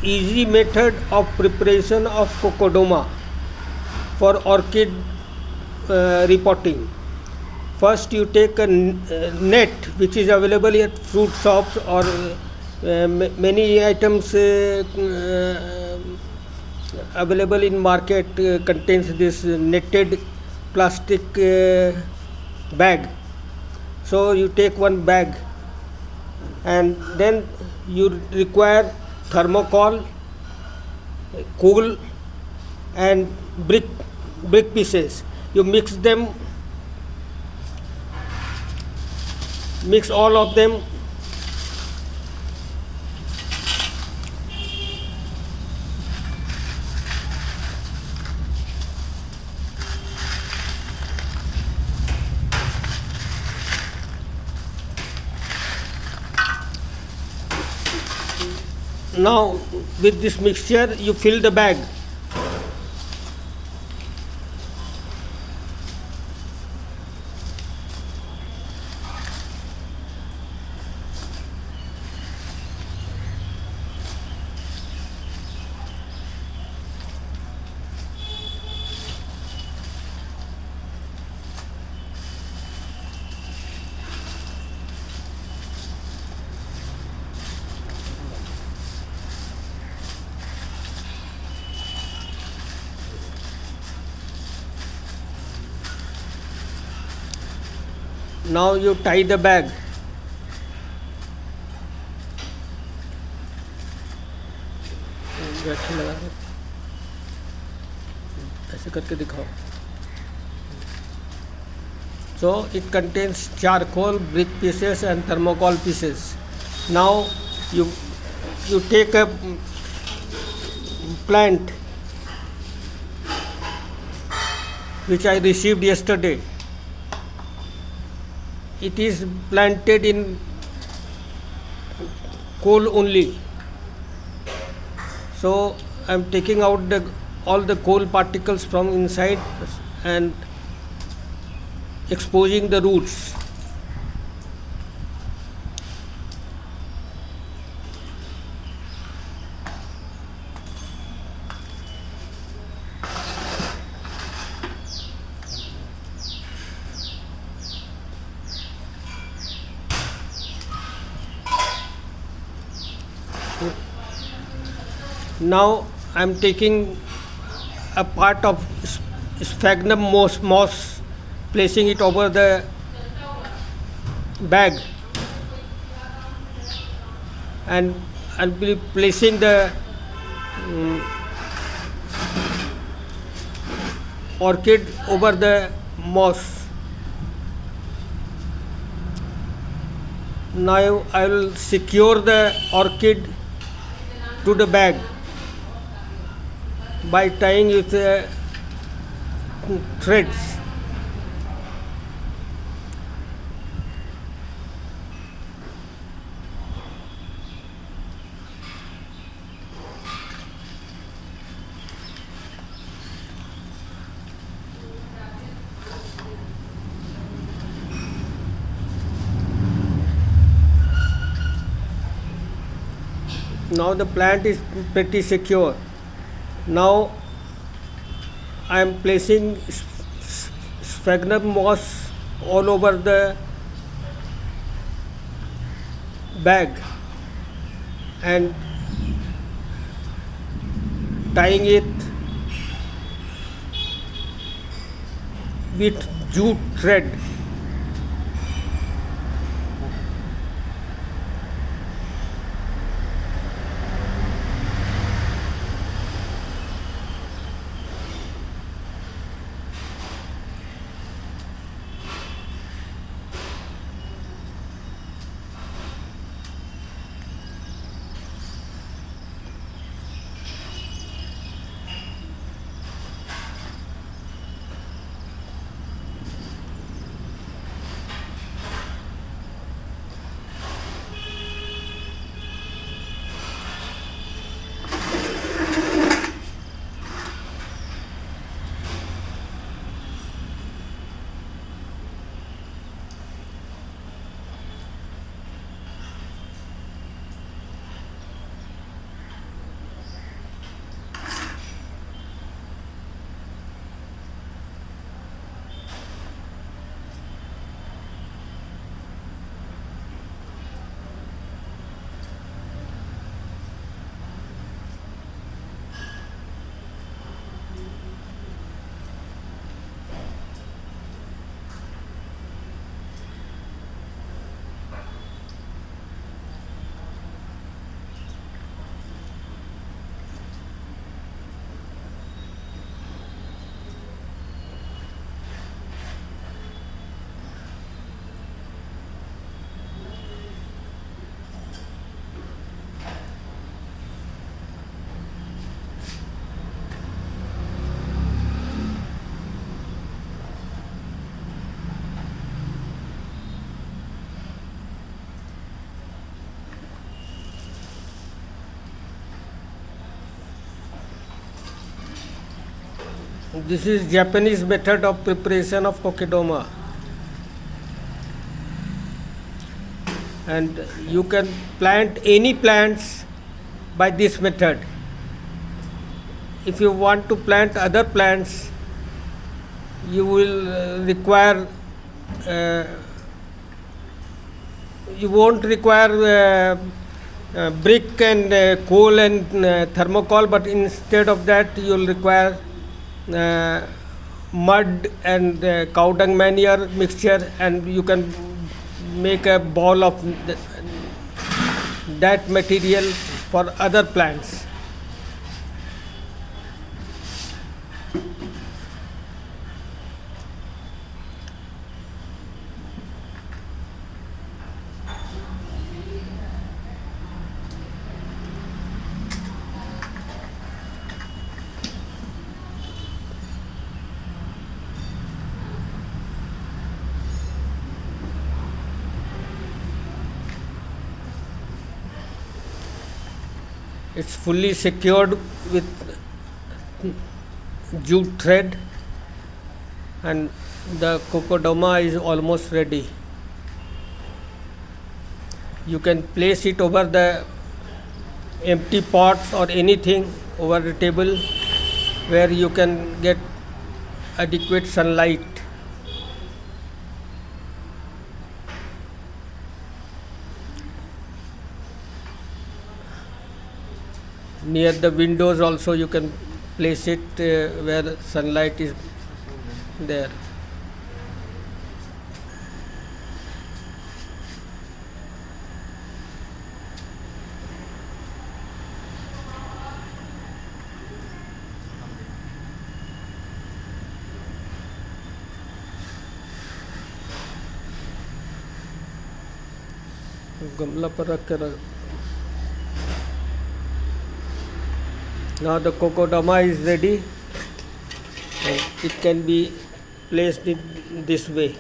easy method of preparation of Cocodoma for orchid repotting. First, you take a net which is available at fruit shops or many items available in market contains this netted plastic bag. So you take one bag, and then you require thermocol, coal, and brick pieces. You mix all of them. Now with this mixture you fill the bag. Now you tie the bag. ऐसे करके दिखाओ. So it contains charcoal, brick pieces and thermocol pieces. Now you take a plant which I received yesterday. It is planted in coal only. So I am taking out all the coal particles from inside and exposing the roots. Now I am taking a part of sphagnum moss, placing it over the bag, and I'll be placing the orchid over the moss. Now I will secure the orchid to the bag by tying with threads. Now the plant is pretty secure. Now I am placing sphagnum moss all over the bag and tying it with jute thread. This is Japanese method of preparation of kokedama. And you can plant any plants by this method. If you want to plant other plants, you will require you won't require brick and coal and thermocol, but instead of that you will require mud and cow dung manure mixture, and you can make a ball of that material for other plants. It's fully secured with jute thread, and the kokedama is almost ready. You can place it over the empty pots or anything over the table where you can get adequate sunlight. Near the windows also you can place it where sunlight is there. गमला पर रख कर now the kokedama is ready and it can be placed in this way.